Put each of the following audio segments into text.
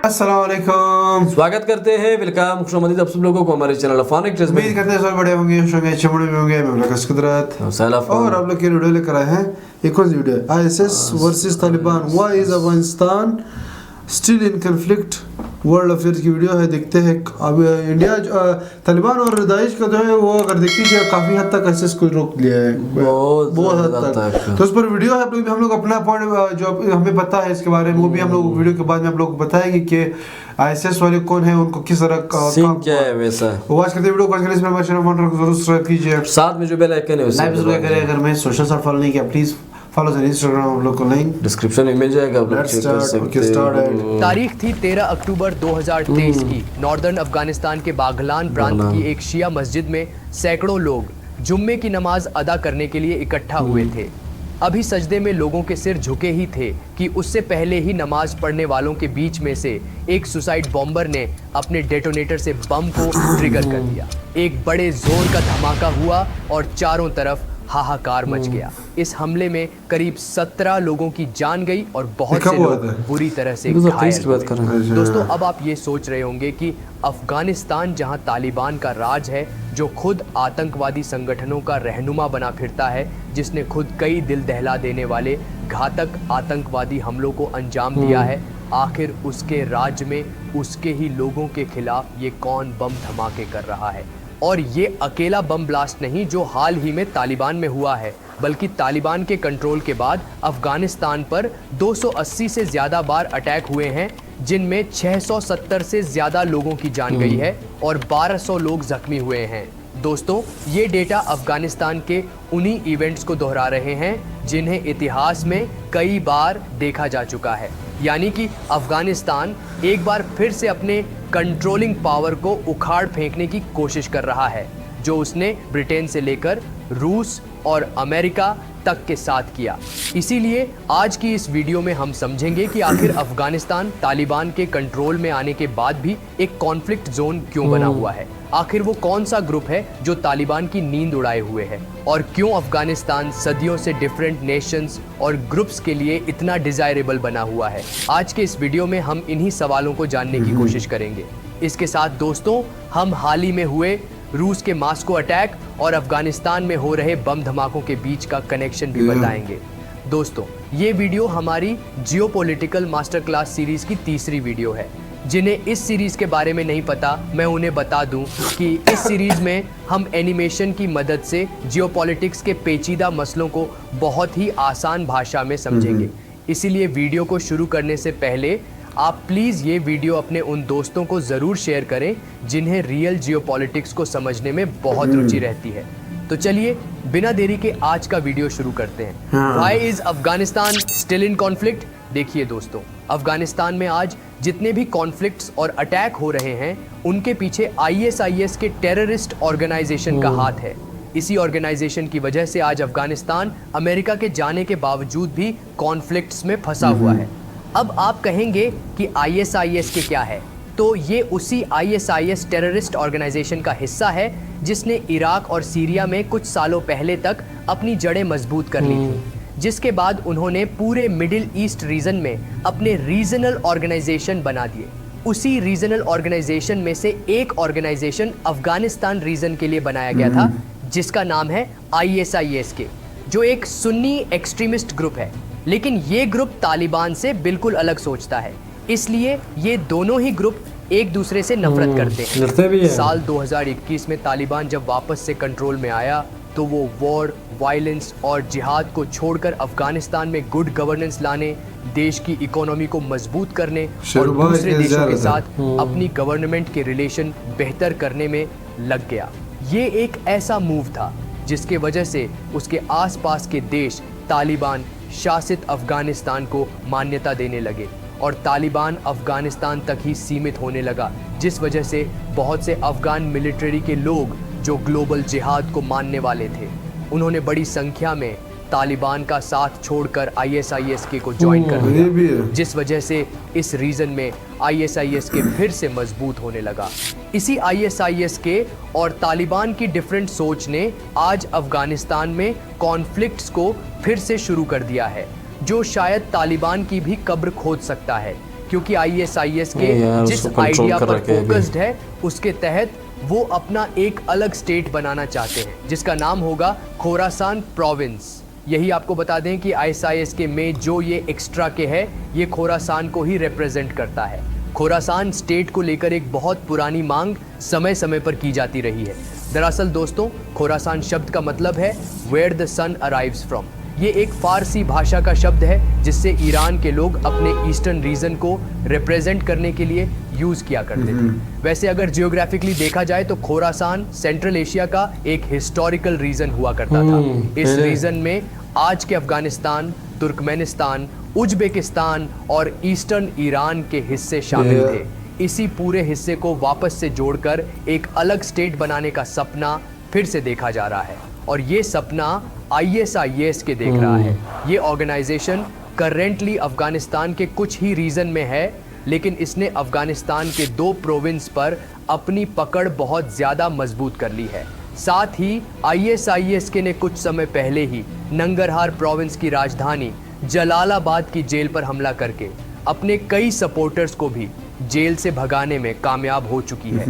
अस्सलाम वालेकुम, स्वागत करते हैं। वेलकम, खुशामदीद आप सब लोगों को हमारे चैनल अफान एक्ट्रेस में। उम्मीद करते हैं सब बड़े होंगे, खुश होंगे, अच्छे बड़े होंगे। मैं मुलाकात कुदरत और आप लोग की वीडियो लेकर आए हैं। एक कौन सी video? ISS versus Taliban, why is Afghanistan still in conflict, world affairs की वीडियो है। देखते हैं अब इंडिया तालिबान और दाइश का जो है वो अगर देखती है काफी हद तक आईएसएस को रोक लिया है, बहुत हद तक। तो उस पर वीडियो है, हम लोग अपना पॉइंट जो हमें पता है इसके बारे में वो भी हम लोग वीडियो के बाद में आप लोग को बताएंगे कि आईएसएस वाले कौन है, उनको किस तरह का क्या है वैसा। वॉच करते वीडियो को इसमें हमारे चैनल को जरूर सब्सक्राइब कीजिए, साथ में जो बेल आइकन है उसे लाइक जरूर करें। अगर मैं सोशल साइट फॉलो नहीं किया प्लीज फॉलो करें इंस्टाग्राम, हम लोग को लिंक डिस्क्रिप्शन में मिल जाएगा, आप लोग चेक कर सकते हैं। तारीख थी 13 अक्टूबर 2023 की। नॉर्दर्न अफगानिस्तान के बाघलान प्रांत की एक शिया मस्जिद में सैकड़ों लोग जुम्मे की नमाज अदा करने के लिए इकट्ठा हुए थे। अभी सजदे में लोगों के सिर झुके ही थे कि उससे पहले ही नमाज पढ़ने वालों के बीच में से एक सुसाइड बॉम्बर ने अपने डेटोनेटर से बम को ट्रिगर कर दिया। एक बड़े जोर का धमाका हुआ और चारों तरफ हाहाकार मच गया। इस हमले में करीब 17 लोगों की जान गई और बहुत से लोग बुरी तरह से घायल हुए। दोस्तों, अब आप ये सोच रहे होंगे कि अफगानिस्तान जहां तालिबान का राज है, जो खुद आतंकवादी संगठनों का रहनुमा बना फिरता है, जिसने खुद कई दिल दहला देने वाले घातक आतंकवादी हमलों को अंजाम दिया है, आखिर उसके राज्य में उसके ही लोगों के खिलाफ ये कौन बम धमाके कर रहा है? और ये अकेला बम ब्लास्ट नहीं जो हाल ही में तालिबान में हुआ है, बल्कि तालिबान के कंट्रोल के बाद अफगानिस्तान पर 280 से ज़्यादा बार अटैक हुए हैं, जिनमें 670 से ज़्यादा लोगों की जान गई है और 1200 लोग जख्मी हुए हैं। दोस्तों, ये डेटा अफगानिस्तान के उन्हीं इवेंट्स को दोहरा रहे हैं जिन्हें इतिहास में कई बार देखा जा चुका है। यानी कि अफगानिस्तान एक बार फिर से अपने कंट्रोलिंग पावर को उखाड़ फेंकने की कोशिश कर रहा है, जो उसने ब्रिटेन से लेकर रूस और अमेरिका तक के साथ किया। इसीलिए आज की इस वीडियो में हम समझेंगे कि आखिर अफगानिस्तान तालिबान के कंट्रोल में आने के बाद भी एक कॉन्फ्लिक्ट जोन क्यों बना हुआ है, आखिर वो कौन सा ग्रुप है जो तालिबान की नींद उड़ाए हुए है, और क्यों अफगानिस्तान सदियों से डिफरेंट नेशंस और ग्रुप्स के लिए इतना डिजायरेबल बना हुआ है। आज के इस वीडियो में हम इन्हीं सवालों को जानने की कोशिश करेंगे। इसके साथ दोस्तों, हम हाल ही में हुए रूस के मास्को अटैक और अफगानिस्तान में हो रहे बम धमाकों के बीच का कनेक्शन भी बताएंगे। दोस्तों, ये वीडियो हमारी जियोपॉलिटिकल मास्टर क्लास सीरीज की तीसरी वीडियो है। जिन्हें इस सीरीज के बारे में नहीं पता, मैं उन्हें बता दूं कि इस सीरीज में हम एनिमेशन की मदद से जियोपॉलिटिक्स के पेचीदा मसलों को बहुत ही आसान भाषा में समझेंगे। इसीलिए वीडियो को शुरू करने से पहले आप प्लीज़ ये वीडियो अपने उन दोस्तों को ज़रूर शेयर करें जिन्हें रियल जियोपॉलिटिक्स को समझने में बहुत रुचि रहती है। तो चलिए बिना देरी के आज का वीडियो शुरू करते हैं। Why is Afghanistan still in conflict? देखिए दोस्तों, अफगानिस्तान में आज जितने भी कॉन्फ्लिक्ट्स और अटैक हो रहे हैं, उनके पीछे आईएसआईएस के टेररिस्ट ऑर्गेनाइजेशन का हाथ है। इसी ऑर्गेनाइजेशन की वजह से आज अफगानिस्तान अमेरिका के जाने के बावजूद भी कॉन्फ्लिक्ट्स में फंसा हुआ है। अब आप कहेंगे कि आईएसआईएस के क्या है? तो ये उसी आईएसआईएस टेररिस्ट ऑर्गेनाइजेशन का हिस्सा है जिसने इराक और सीरिया में कुछ सालों पहले तक अपनी जड़ें मजबूत कर ली थी, जिसके बाद उन्होंने पूरे मिडिल ईस्ट रीजन में अपने रीजनल ऑर्गेनाइजेशन बना दिए। उसी रीजनल ऑर्गेनाइजेशन में से एक ऑर्गेनाइजेशन अफगानिस्तान रीजन के लिए बनाया गया था, जिसका नाम है आईएसआईएस के, जो एक सुन्नी एक्सट्रीमिस्ट ग्रुप है। लेकिन ये ग्रुप तालिबान से बिल्कुल अलग सोचता है, इसलिए ये दोनों ही ग्रुप एक दूसरे से नफरत करते हैं। साल 2021 में तालिबान जब वापस से कंट्रोल में आया तो वो वॉर, वायलेंस और जिहाद को छोड़कर अफगानिस्तान में गुड गवर्नेंस लाने, देश की इकोनॉमी को मजबूत करने और दूसरे देशों के साथ अपनी गवर्नमेंट के रिलेशन बेहतर करने में लग गया। ये एक ऐसा मूव था जिसके वजह से उसके आसपास के देश तालिबान शासित अफगानिस्तान को मान्यता देने लगे और तालिबान अफगानिस्तान तक ही सीमित होने लगा, जिस वजह से बहुत से अफगान मिलिट्री के लोग जो ग्लोबल जिहाद को मानने वाले थे, उन्होंने बड़ी संख्या में तालिबान का साथ छोड़कर आईएसआईएस के को ज्वाइन कर लिया, जिस वजह से इस रीजन में आईएसआईएस के फिर से मजबूत होने लगा। इसी आईएसआईएस के और तालिबान की डिफरेंट सोच ने आज अफगानिस्तान में कॉन्फ्लिक्ट्स को फिर से शुरू कर दिया है, जो शायद तालिबान की भी कब्र खोद सकता है। क्योंकि ISIS के यार, जिस उसको control आइडिया कर पर रखे हैं अभी। फोकस्ड है उसके तहत वो अपना एक अलग स्टेट बनाना चाहते हैं जिसका नाम होगा खोरासान प्रोविंस। यही आपको बता दें कि ISIS के में जो ये एक्स्ट्रा के है ये खोरासान को ही रिप्रेजेंट करता है। खोरासान स्टेट को लेकर एक बहुत पुरानी मांग समय समय पर की जाती रही है। दरअसल दोस्तों, खोरासान शब्द का मतलब है where the sun arrives from. ये एक फारसी भाषा का शब्द है जिससे ईरान के लोग अपने ईस्टर्न रीजन को रिप्रेजेंट करने के लिए यूज किया करते थे। वैसे अगर जियोग्राफिकली देखा जाए तो खोरासान सेंट्रल एशिया का एक हिस्टोरिकल रीजन हुआ करता था। इस रीजन में आज के अफगानिस्तान, तुर्कमेनिस्तान, उज्बेकिस्तान और ईस्टर्न ईरान के हिस्से शामिल थे। इसी पूरे हिस्से को वापस से जोड़कर एक अलग स्टेट बनाने का सपना फिर से देखा जा रहा है और ये सपना ISIS के देख रहा है। ये ऑर्गेनाइजेशन करेंटली अफगानिस्तान के कुछ ही रीजन में है, लेकिन इसने अफगानिस्तान के 2 प्रोविंस पर अपनी पकड़ बहुत ज़्यादा मजबूत कर ली है। साथ ही ISIS के ने कुछ समय पहले ही नंगरहार प्रोविंस की राजधानी जलालाबाद की जेल पर हमला करके अपने कई सपोर्टर्स को भी जेल से भगाने में कामयाब हो चुकी है।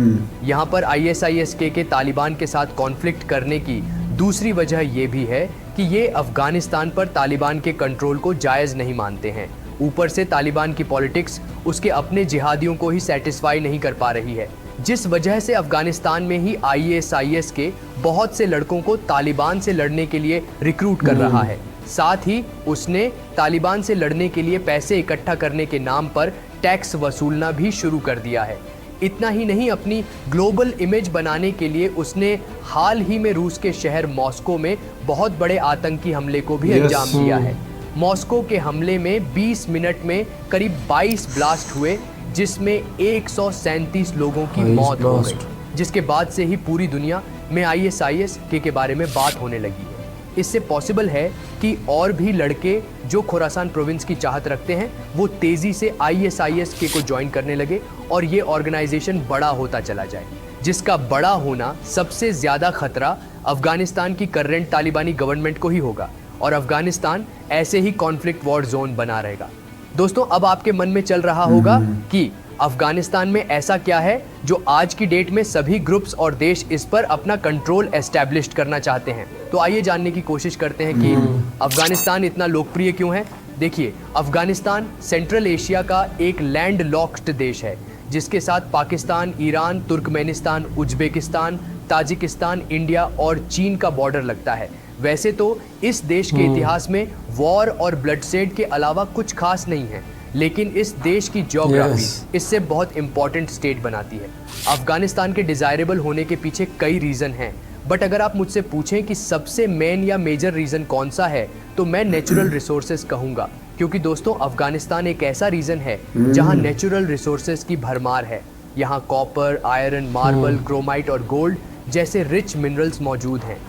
यहाँ पर ISIS के तालिबान के साथ कॉन्फ्लिक्ट करने की दूसरी वजह ये भी है कि ये अफगानिस्तान पर तालिबान के कंट्रोल को जायज़ नहीं मानते हैं। ऊपर से तालिबान की पॉलिटिक्स उसके अपने जिहादियों को ही सेटिस्फाई नहीं कर पा रही है, जिस वजह से अफगानिस्तान में ही ISIS के बहुत से लड़कों को तालिबान से लड़ने के लिए रिक्रूट कर रहा है। साथ ही उसने तालिबान से लड़ने के लिए पैसे इकट्ठा करने के नाम पर टैक्स वसूलना भी शुरू कर दिया है। इतना ही नहीं, अपनी ग्लोबल इमेज बनाने के लिए उसने हाल ही में रूस के शहर मॉस्को में बहुत बड़े आतंकी हमले को भी अंजाम दिया है। मॉस्को के हमले में 20 मिनट में करीब 22 ब्लास्ट हुए, जिसमें 137 लोगों की मौत हो गई, जिसके बाद से ही पूरी दुनिया में ISIS के बारे में बात होने लगी है। इससे पॉसिबल है कि और भी लड़के जो खोरासान प्रोविंस की चाहत रखते हैं वो तेज़ी से ISIS को ज्वाइन करने लगे और ये ऑर्गेनाइजेशन बड़ा होता चला जाए, जिसका बड़ा होना सबसे ज़्यादा खतरा अफगानिस्तान की करंट तालिबानी गवर्नमेंट को ही होगा और अफगानिस्तान ऐसे ही कॉन्फ्लिक्ट वॉर जोन बना रहेगा। दोस्तों, अब आपके मन में चल रहा होगा कि अफगानिस्तान में ऐसा क्या है जो आज की डेट में सभी ग्रुप्स और देश इस पर अपना कंट्रोल एस्टैब्लिश करना चाहते हैं। तो आइए जानने की कोशिश करते हैं कि अफगानिस्तान इतना लोकप्रिय क्यों है। देखिए, अफगानिस्तान सेंट्रल एशिया का एक लैंड लॉक्ड देश है जिसके साथ Pakistan, Iran, Turkmenistan, Uzbekistan, Tajikistan, India और चीन का बॉर्डर लगता है। वैसे तो इस देश के इतिहास में वॉर और ब्लडशेड के अलावा कुछ खास नहीं है, लेकिन इस देश की ज्योग्राफी इससे बहुत इंपॉर्टेंट स्टेट बनाती है। अफगानिस्तान के डिजायरेबल होने के पीछे कई रीज़न हैं, बट अगर आप मुझसे पूछें कि सबसे मेन या मेजर रीज़न कौन सा है तो मैं नेचुरल रिसोर्सेज कहूँगा, क्योंकि दोस्तों अफगानिस्तान एक ऐसा रीजन है जहाँ नेचुरल रिसोर्सेज की भरमार है। यहाँ कॉपर, आयरन, मार्बल, क्रोमाइट और गोल्ड जैसे रिच मिनरल्स मौजूद हैं।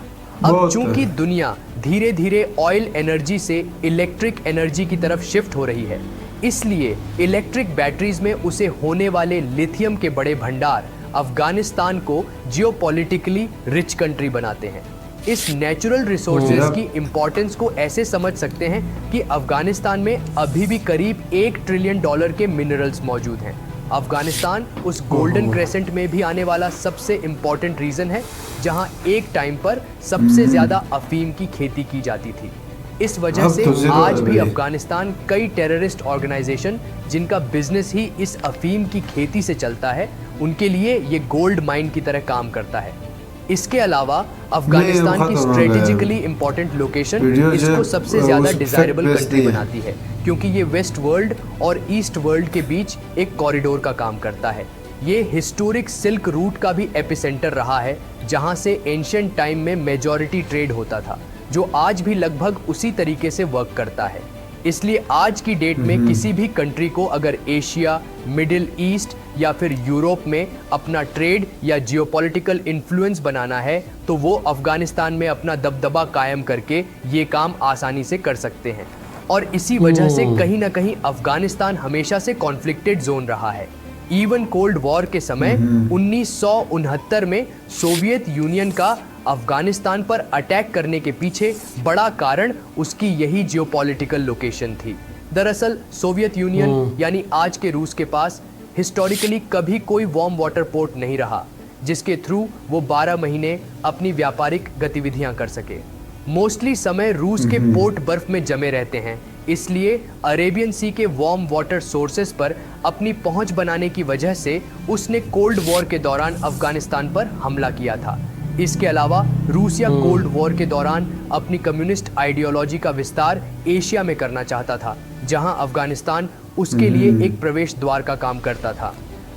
अब चूंकि दुनिया धीरे धीरे ऑयल एनर्जी से इलेक्ट्रिक एनर्जी की तरफ शिफ्ट हो रही है, इसलिए इलेक्ट्रिक बैटरीज में उसे होने वाले लिथियम के बड़े भंडार अफगानिस्तान को जियोपॉलिटिकली रिच कंट्री बनाते हैं। इस नेचुरल रिसोर्सेज की इंपॉर्टेंस को ऐसे समझ सकते हैं कि अफगानिस्तान में अभी भी करीब $1 ट्रिलियन के मिनरल्स मौजूद हैं। अफगानिस्तान उस गोल्डन क्रेसेंट में भी आने वाला सबसे इम्पॉर्टेंट रीजन है जहां एक टाइम पर सबसे ज़्यादा अफीम की खेती की जाती थी। इस वजह से आज भी अफगानिस्तान कई टेररिस्ट ऑर्गेनाइजेशन जिनका बिजनेस ही इस अफीम की खेती से चलता है, उनके लिए ये गोल्ड माइन की तरह काम करता है। इसके अलावा अफगानिस्तान की स्ट्रेटेजिकली इंपॉर्टेंट लोकेशन इसको सबसे ज़्यादा डिजायरेबल कंट्री बनाती है, क्योंकि ये वेस्ट वर्ल्ड और ईस्ट वर्ल्ड के बीच एक कॉरिडोर का काम करता है। ये हिस्टोरिक सिल्क रूट का भी एपिसेंटर रहा है, जहां से एंशिएंट टाइम में मेजॉरिटी ट्रेड होता था, जो आज भी लगभग उसी तरीके से वर्क करता है। इसलिए आज की डेट में किसी भी कंट्री को अगर एशिया, मिडिल ईस्ट या फिर यूरोप में अपना ट्रेड या जियोपॉलिटिकल इन्फ्लुएंस बनाना है तो वो अफगानिस्तान में अपना दबदबा कायम करके ये काम आसानी से कर सकते हैं। और इसी वजह से कहीं ना कहीं अफगानिस्तान हमेशा से कॉन्फ्लिक्टेड जोन रहा है। इवन कोल्ड वॉर के समय 1969 में सोवियत यूनियन का अफगानिस्तान पर अटैक करने के पीछे बड़ा कारण उसकी यही जियोपॉलिटिकल लोकेशन थी। दरअसल सोवियत यूनियन यानी आज के रूस के पास हिस्टोरिकली कभी कोई वार्म वाटर पोर्ट नहीं रहा जिसके थ्रू वो 12 महीने अपनी व्यापारिक गतिविधियां कर सके। मोस्टली समय रूस के पोर्ट बर्फ में जमे रहते हैं, इसलिए अरेबियन सी के वार्म वाटर सोर्सेस पर अपनी पहुंच बनाने की वजह से उसने कोल्ड वॉर के दौरान अफगानिस्तान पर हमला किया था। इसके अलावा रूसिया कोल्ड वॉर के दौरान अपनी कम्युनिस्ट आइडियोलॉजी का विस्तार एशिया में करना चाहता था, जहां अफगानिस्तान उसके लिए एक प्रवेश द्वार का काम करता था।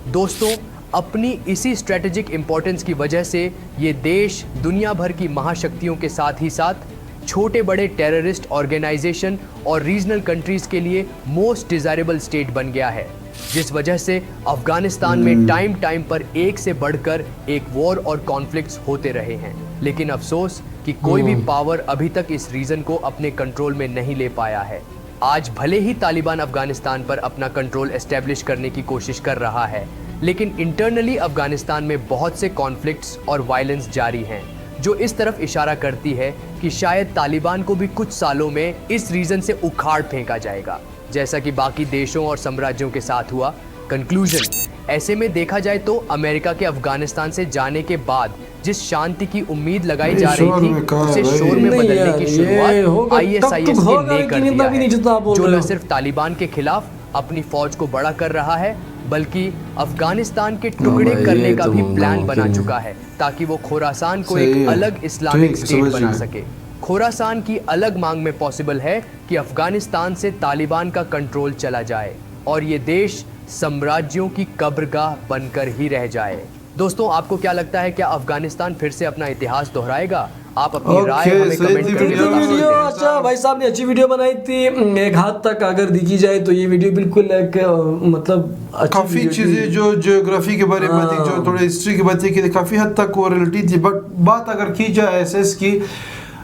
दोस्तों, अपनी इसी स्ट्रेटेजिक इंपॉर्टेंस की वजह से ये देश दुनिया भर की महाशक्तियों के साथ ही साथ छोटे बड़े टेररिस्ट ऑर्गेनाइजेशन और रीजनल कंट्रीज के लिए मोस्ट डिजायरेबल स्टेट बन गया है, जिस वजह से अफगानिस्तान में टाइम पर एक से बढ़कर एक वॉर और कॉन्फ्लिक्ट्स होते रहे हैं। लेकिन अफसोस कि कोई भी पावर अभी तक इस रीजन को अपने कंट्रोल में नहीं ले पाया है। आज भले ही तालिबान अफगानिस्तान पर अपना कंट्रोल एस्टेब्लिश करने की कोशिश कर रहा है, लेकिन इंटरनली अफगानिस्तान में बहुत से कॉन्फ्लिक्ट्स और वायलेंस जारी हैं, जो इस तरफ इशारा करती है कि शायद तालिबान को भी कुछ सालों में इस रीजन से उखाड़ फेंका जाएगा, जैसा कि बाकी देशों और साम्राज्यों के साथ हुआ। कंक्लूजन, ऐसे में देखा जाए तो अमेरिका के अफगानिस्तान से जाने के बाद जिस शांति की उम्मीद लगाई जा रही थी, उसे शोर में बदलने की शुरुआत ISIS ने कर दिया है, जो न सिर्फ तालिबान के खिलाफ अपनी फौज को बड़ा कर रहा है, बल्कि अफगानिस्तान के टुकड़े करने का भी प्लान बना चुका है, ताकि वो खोरासान को एक अलग इस्लामिक स्टेट बना सके। खोरासान की अलग मांग में पॉसिबल है कि अफगानिस्तान से तालिबान का कंट्रोल चला जाए और ये देश साम्राज्यों की कब्रगाह बनकर ही रह जाए। दोस्तों, आपको क्या लगता है, क्या अफगानिस्तान फिर से अपना इतिहास दोहराएगा? आप अपनी राय हमें कमेंट करके बता सकते हैं। अच्छा, भाई साहब ने अच्छी वीडियो बनाई थी। एक हाथ तक अगर देखी जाए तो ये वीडियो बिल्कुल एक मतलब काफी चीजें जो ज्योग्राफी के बारे में थी, जो थोड़ी हिस्ट्री की बातें की, काफी हद तक वो रिलेटेड थी। बट बात अगर की जाए SS की,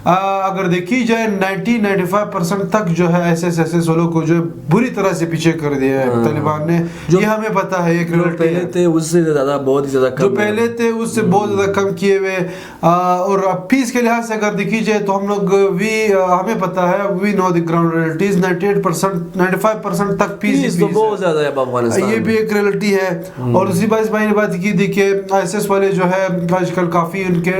अगर देखी जाए 90-95% तक जो है SS वालों को जो बुरी तरह से पीछे कर दिया है तालिबान ने। ये हमें पता है, एक पहले थे उससे ज्यादा, बहुत ही ज्यादा, जो पहले थे उससे बहुत ज्यादा कम किए हुए। और पीस के लिहाज से अगर देखी जाए तो हम लोग भी, हमें पता है, we know the ground realities. 98% 95% तक पीस तो बहुत ज्यादा है अफगानिस्तान। ये भी एक रियलिटी है। और उसी भाई ने बात की, देखिए ISIS वाले जो है आजकल काफी उनके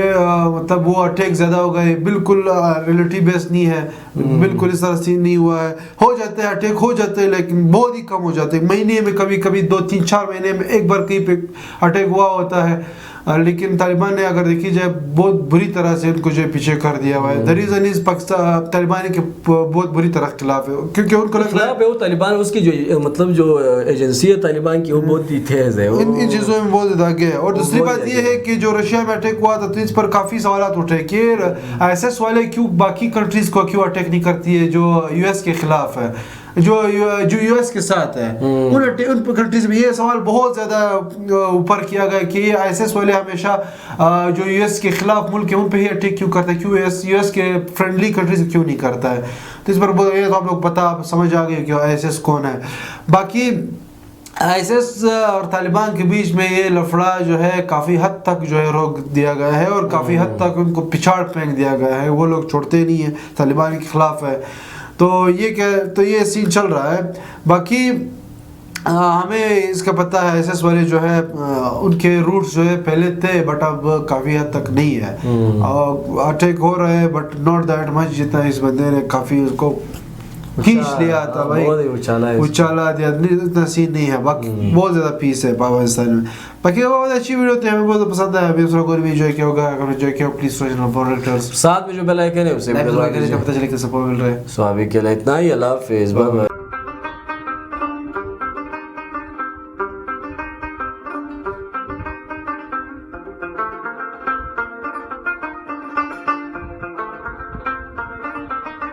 मतलब वो अटैक ज्यादा हो गए, बिल्कुल रिलेटिव बेस नहीं है, बिल्कुल इस तरह से नहीं हुआ है। हो जाते हैं अटैक, हो जाते हैं, लेकिन बहुत ही कम हो जाते हैं। महीने में कभी कभी 2-3-4 महीने में एक बार कहीं पे अटैक हुआ होता है। लेकिन तालिबान ने अगर देखी जाए बहुत बुरी तरह से उनको जो पीछे कर दिया हुआ है। The reason is Pakistan Taliban के बहुत बुरी तरह खिलाफ है, क्योंकि उनको खिलाफ है वो तालिबान। उसकी जो मतलब जो एजेंसी है तालिबान की, वो बहुत ही तेज है, इन चीज़ों में बहुत ज़्यादा आगे है। और दूसरी बात ये है कि जो रशिया में अटैक हुआ था, तो इस पर काफ़ी सवाल उठे कि ISIS वाले क्यों बाकी कंट्रीज को क्यों अटैक नहीं करती है, जो US के खिलाफ है, जो US के साथ है। उन कंट्रीज में ये सवाल बहुत ज़्यादा ऊपर किया गया कि ISIS वाले हमेशा जो US के खिलाफ मुल्क है उन पे ही अटैक क्यों करता है, क्यों US के फ्रेंडली कंट्रीज क्यों नहीं करता है। तो इस पर तो आप लोग पता समझ आ गए कि ISIS कौन है। बाकी ISIS और तालिबान के बीच में ये लफड़ा जो है काफ़ी हद तक जो है रोक दिया गया है और काफ़ी हद तक उनको पिछाड़ फेंक दिया गया है। वो लोग छोड़ते नहीं हैं, तालिबान के खिलाफ है। तो ये सीन चल रहा है। बाकी हमें इसका पता है ISIS वाले जो है उनके रूट्स जो है पहले थे, बट अब काफ़ी हद तक नहीं है। अटैक हो रहे हैं, बट नॉट दैट मच जितना इस बंदे ने काफ़ी उसको खींच लिया था भाई, उछाला दिया, इतना सीन नहीं है। बाकी बहुत ज़्यादा पीस है पाकिस्तान में। बाकी बहुत अच्छी वीडियो थी, हमें बहुत पसंद आया। अभी दूसरा कोई भी एंजॉय किया होगा, अगर एंजॉय किया प्लीज साथ में जो बेल आइकन है उसे पता चले कि सपोर्ट मिल रहा है। सो अभी के लिए इतना ही, अल्लाह हाफिज़, बाय बाय।